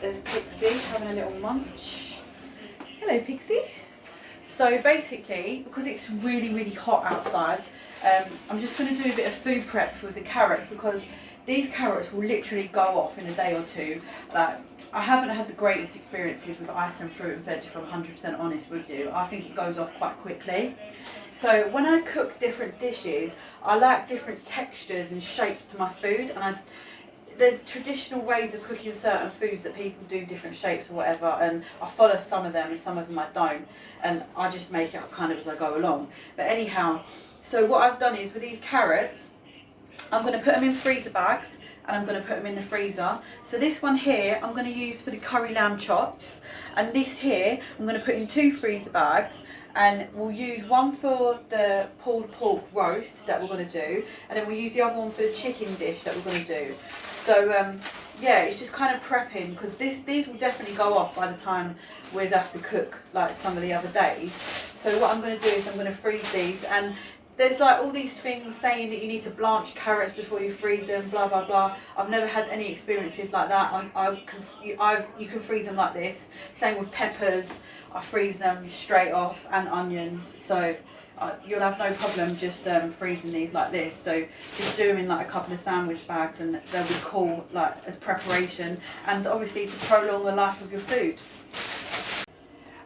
There's Pixie having a little munch. Hello, Pixie. So basically, because it's really, really hot outside, I'm just going to do a bit of food prep with the carrots, because these carrots will literally go off in a day or two. Like, I haven't had the greatest experiences with Iceland fruit and veg, if I'm 100% honest with you. I think it goes off quite quickly. So when I cook different dishes, I like different textures and shapes to my food, and there's traditional ways of cooking certain foods that people do different shapes or whatever, and I follow some of them and some of them I don't, and I just make it up kind of as I go along. But anyhow, so what I've done is with these carrots, I'm going to put them in freezer bags and I'm going to put them in the freezer. So this one here I'm going to use for the curry lamb chops, and this here I'm going to put in 2 freezer bags, and we'll use one for the pulled pork roast that we're going to do, and then we'll use the other one for the chicken dish that we're going to do. So yeah, it's just kind of prepping, because these will definitely go off by the time we'd have to cook like some of the other days. So what I'm going to do is I'm going to freeze these, and there's like all these things saying that you need to blanch carrots before you freeze them, blah blah blah. I've never had any experiences like that. You can freeze them like this. Same with peppers, I freeze them straight off, and onions. So you'll have no problem just freezing these like this. So just do them in like a couple of sandwich bags, and they'll be cool like as preparation, and obviously to prolong the life of your food.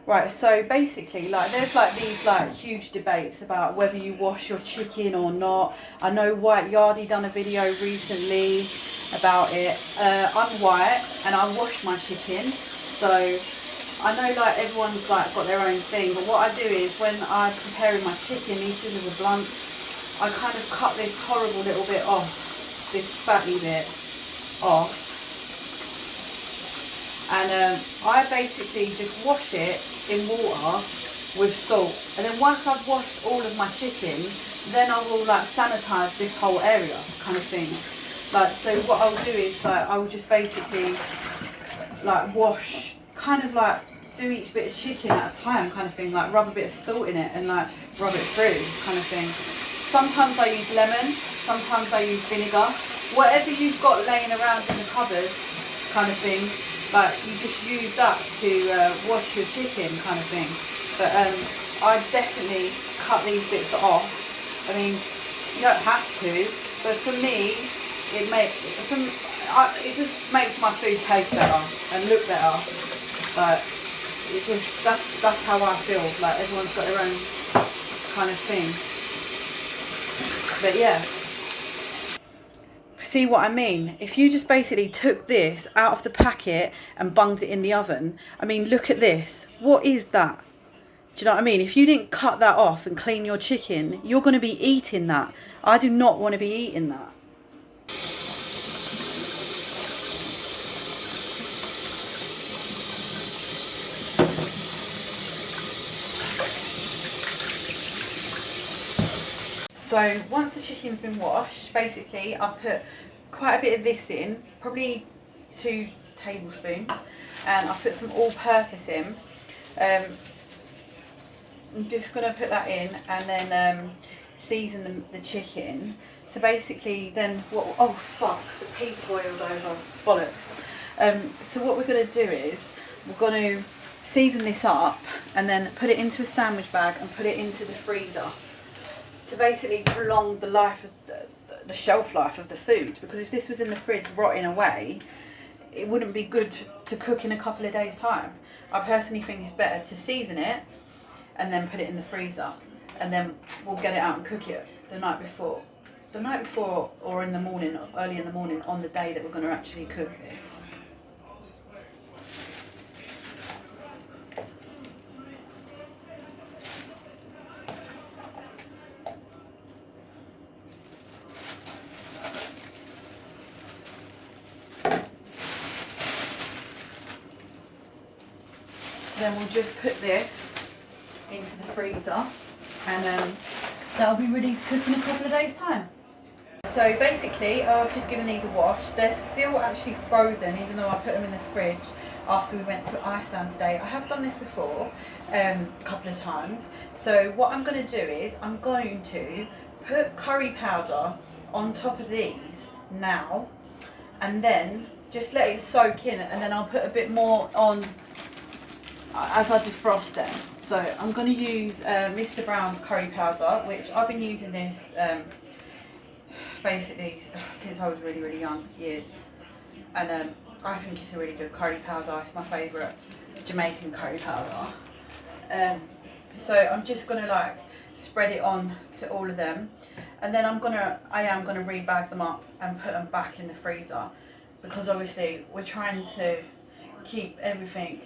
Right, so basically, like, there's like these like huge debates about whether you wash your chicken or not. I know White Yardie done a video recently about it. I'm white and I wash my chicken, so I know like everyone's like got their own thing. But what I do is when I'm preparing my chicken, these scissors are blunt, I kind of cut this horrible little bit off, this fatty bit off. And I basically just wash it in water with salt, and then once I've washed all of my chicken, then I will like sanitize this whole area kind of thing. Like, so what I'll do is like I will just basically like wash, kind of like do each bit of chicken at a time kind of thing, like rub a bit of salt in it and like rub it through kind of thing. Sometimes I use lemon, sometimes I use vinegar, whatever you've got laying around in the cupboard kind of thing. Like, you just use that to wash your chicken kind of thing. But I definitely cut these bits off. I mean, you don't have to, but for me, it just makes my food taste better and look better. Like, that's how I feel. Like, everyone's got their own kind of thing. But yeah. See what I mean? If you just basically took this out of the packet and bunged it in the oven, I mean, look at this. What is that? Do you know what I mean? If you didn't cut that off and clean your chicken, you're going to be eating that. I do not want to be eating that. So once the chicken's been washed, basically I've put quite a bit of this in, probably 2 tablespoons, and I've put some all-purpose in. I'm just going to put that in and then season the chicken. So basically then, oh fuck, the peas boiled over, bollocks. So what we're going to do is, we're going to season this up and then put it into a sandwich bag and put it into the freezer, to basically prolong the life of the shelf life of the food. Because if this was in the fridge rotting away, it wouldn't be good to cook in a couple of days' time. I personally think it's better to season it and then put it in the freezer, and then we'll get it out and cook it the night before or in the morning, early in the morning on the day that we're going to actually cook this. Then we'll just put this into the freezer, and that'll be ready to cook in a couple of days' time. So basically, I've just given these a wash. They're still actually frozen, even though I put them in the fridge after we went to Iceland today. I have done this before a couple of times. So what I'm going to do is I'm going to put curry powder on top of these now, and then just let it soak in, and then I'll put a bit more on as I defrost them. So I'm going to use Mr. Brown's curry powder, which I've been using this basically since I was really, really young, years. And I think it's a really good curry powder. It's my favourite Jamaican curry powder. So I'm just going to like spread it on to all of them. And then I am gonna rebag them up and put them back in the freezer, because obviously we're trying to keep everything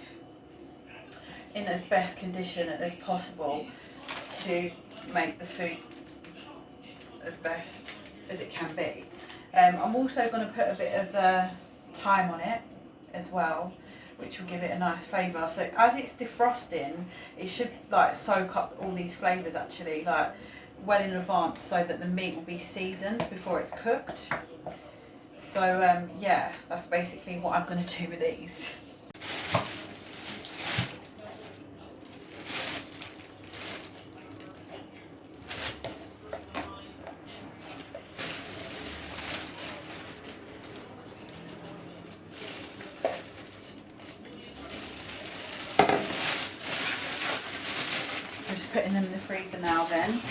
in as best condition as possible to make the food as best as it can be. I'm also going to put a bit of thyme on it as well, which will give it a nice flavour. So as it's defrosting, it should like soak up all these flavours actually, like well in advance, so that the meat will be seasoned before it's cooked. So yeah, that's basically what I'm going to do with these. I'm just putting them in the freezer now then.